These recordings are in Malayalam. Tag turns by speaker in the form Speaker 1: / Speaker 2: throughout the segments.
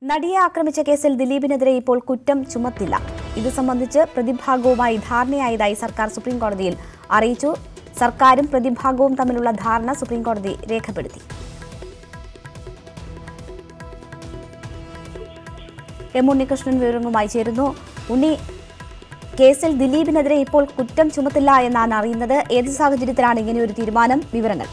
Speaker 1: നടിയെ ആക്രമിച്ച കേസിൽ ദിലീപിനെതിരെ ഇപ്പോൾ കുറ്റം ചുമത്തില്ല. ഇത് സംബന്ധിച്ച് പ്രതിഭാഗവുമായി ധാരണയായതായി സർക്കാർ സുപ്രീംകോടതിയിൽ അറിയിച്ചു. സർക്കാരും പ്രതിഭാഗവും തമ്മിലുള്ള ധാരണ സുപ്രീംകോടതി രേഖപ്പെടുത്തി. എം ഉണ്ണികൃഷ്ണൻ വിവരങ്ങളുമായി ചേരുന്നു. ഉണ്ണി, കേസിൽ ദിലീപിനെതിരെ ഇപ്പോൾ കുറ്റം ചുമത്തില്ല എന്നാണ് അറിയുന്നത്. ഏത് സാഹചര്യത്തിലാണ് ഇങ്ങനെയൊരു തീരുമാനം? വിവരങ്ങൾ.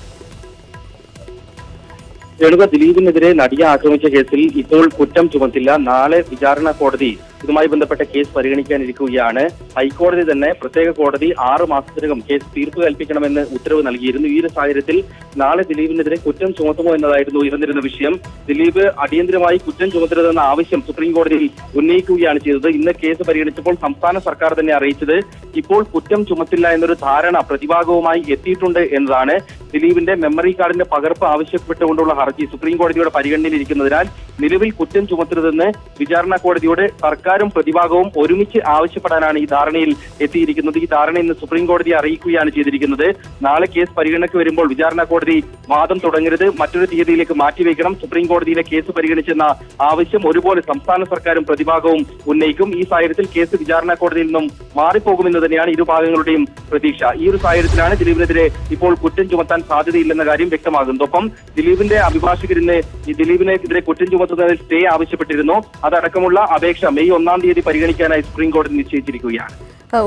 Speaker 2: ദിലീപിനെതിരെ നടിയെ ആക്രമിച്ച കേസിൽ ഇപ്പോൾ കുറ്റം ചുമത്തില്ല. നാളെ വിചാരണ കോടതി ഇതുമായി ബന്ധപ്പെട്ട കേസ് പരിഗണിക്കാനിരിക്കുകയാണ്. ഹൈക്കോടതി തന്നെ പ്രത്യേക കോടതി 6 മാസത്തിനകം കേസ് തീർപ്പ് കൽപ്പിക്കണമെന്ന് ഉത്തരവ് നൽകിയിരുന്നു. ഈ ഒരു സാഹചര്യത്തിൽ നാളെ ദിലീപിനെതിരെ കുറ്റം ചുമത്തുമോ എന്നതായിരുന്നു ഉയർന്നിരുന്ന വിഷയം. ദിലീപ് അടിയന്തരമായി കുറ്റം ചുമത്തരുതെന്ന ആവശ്യം സുപ്രീം കോടതിയിൽ ഉന്നയിക്കുകയാണ് ചെയ്തത്. ഇന്ന് കേസ് പരിഗണിച്ചപ്പോൾ സംസ്ഥാന സർക്കാർ തന്നെ അറിയിച്ചത് ഇപ്പോൾ കുറ്റം ചുമത്തില്ല എന്നൊരു ധാരണ പ്രതിഭാഗവുമായി എത്തിയിട്ടുണ്ട് എന്നതാണ്. ദിലീപിന്റെ മെമ്മറി കാർഡിന്റെ പകർപ്പ് ആവശ്യപ്പെട്ടുകൊണ്ടുള്ള ഹർജി സുപ്രീം കോടതിയുടെ പരിഗണനയിലിരിക്കുന്നതിനാൽ നിലവിൽ കുറ്റം ചുമത്തരുതെന്ന് വിചാരണ കോടതിയോട് സർക്കാരും പ്രതിഭാഗവും ഒരുമിച്ച് ആവശ്യപ്പെടാനാണ് ഈ ധാരണയിൽ എത്തിയിരിക്കുന്നത്. ഈ ധാരണ ഇന്ന് സുപ്രീം കോടതിയെ അറിയിക്കുകയാണ് ചെയ്തിരിക്കുന്നത്. നാളെ കേസ് പരിഗണനയ്ക്ക് വരുമ്പോൾ വിചാരണ കോടതി വാദം തുടങ്ങരുത്, മറ്റൊരു തീയതിയിലേക്ക് മാറ്റിവെക്കണം, സുപ്രീം കോടതിയിലെ കേസ് പരിഗണിച്ചെന്ന ആവശ്യം ഒരുപോലെ സംസ്ഥാന സർക്കാരും പ്രതിഭാഗവും ഉന്നയിക്കും. ഈ സാഹചര്യത്തിൽ കേസ് വിചാരണ കോടതിയിൽ നിന്നും മാറിപ്പോകുമെന്ന് തന്നെയാണ് ഇരുഭാഗങ്ങളുടെയും പ്രതീക്ഷ. ഈ ഒരു സാഹചര്യത്തിലാണ് ദിലീപിനെതിരെ ഇപ്പോൾ കുറ്റം ചുമത്താൻ സാധ്യതയില്ലെന്ന കാര്യം വ്യക്തമാകുന്നത്. ഒപ്പം ദിലീപിന്റെ അഭിഭാഷകരിന്ന് ഈ ദിലീപിനെതിരെ കുറ്റം ചുമത്തുന്നതിൽ സ്റ്റേ ആവശ്യപ്പെട്ടിരുന്നു. അതടക്കമുള്ള അപേക്ഷ മെയ് 1-ാം തീയതി പരിഗണിക്കാനായി സുപ്രീം കോടതി നിശ്ചയിച്ചിരിക്കുകയാണ്.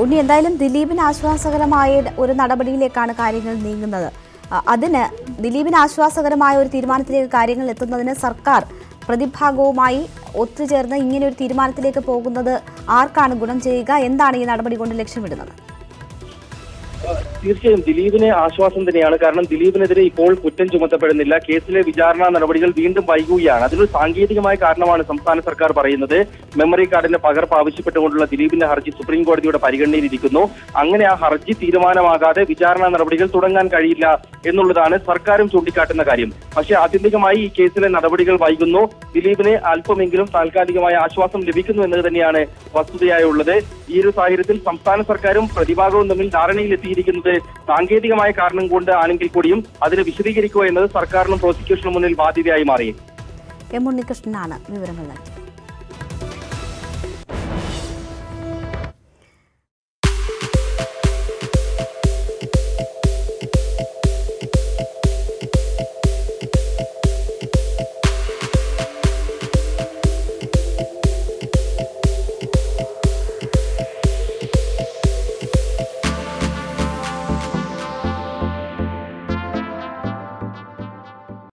Speaker 1: ഉണ്ണി, എന്തായാലും ദിലീപിന് ആശ്വാസകരമായ ഒരു നടപടിയിലേക്കാണ് കാര്യങ്ങൾ നീങ്ങുന്നത്. അതിന് ദിലീപിന് ആശ്വാസകരമായ ഒരു തീരുമാനത്തിലേക്ക് കാര്യങ്ങൾ എത്തുന്നതിന് സർക്കാർ പ്രതിഭാഗവുമായി ഒത്തുചേർന്ന് ഇങ്ങനെ ഒരു തീരുമാനത്തിലേക്ക് പോകുന്നത് ആർക്കാണ് ഗുണം ചെയ്യുക? എന്താണ് ഈ നടപടി കൊണ്ട് ലക്ഷ്യമിടുന്നത്?
Speaker 2: തീർച്ചയായും ദിലീപിന് ആശ്വാസം തന്നെയാണ്. കാരണം ദിലീപിനെതിരെ ഇപ്പോൾ കുറ്റം ചുമത്തപ്പെടുന്നില്ല. കേസിലെ വിചാരണ നടപടികൾ വീണ്ടും വൈകുകയാണ്. അതിനൊരു സാങ്കേതികമായ കാരണമാണ് സംസ്ഥാന സർക്കാർ പറയുന്നത്. മെമ്മറി കാർഡിന്റെ പകർപ്പ് ആവശ്യപ്പെട്ടുകൊണ്ടുള്ള ദിലീപിന്റെ ഹർജി സുപ്രീം കോടതിയുടെ പരിഗണനയിലിരിക്കുന്നു. അങ്ങനെ ആ ഹർജി തീരുമാനമാകാതെ വിചാരണ നടപടികൾ തുടങ്ങാൻ കഴിയില്ല എന്നുള്ളതാണ് സർക്കാരും ചൂണ്ടിക്കാട്ടുന്ന കാര്യം. പക്ഷേ ആത്യന്തികമായി ഈ കേസിലെ നടപടികൾ വൈകുന്നു. ദിലീപിന് അല്പമെങ്കിലും താൽക്കാലികമായ ആശ്വാസം ലഭിക്കുന്നു എന്നത് തന്നെയാണ് വസ്തുതയായുള്ളത്. ഈ ഒരു സാഹചര്യത്തിൽ സംസ്ഥാന സർക്കാരും പ്രതിഭാഗവും തമ്മിൽ ധാരണയിലെത്തിയിരിക്കുന്നത് സാങ്കേതികമായ കാരണം കൊണ്ട് ആണെങ്കിൽ കൂടിയും അതിനെ വിശദീകരിക്കുക എന്നത് സർക്കാരിനും പ്രോസിക്യൂഷനും മുന്നിൽ ബാധ്യതയായി മാറി.
Speaker 1: എം ഉണ്ണികൃഷ്ണനാണ് വിവരങ്ങൾ നൽകിയത്.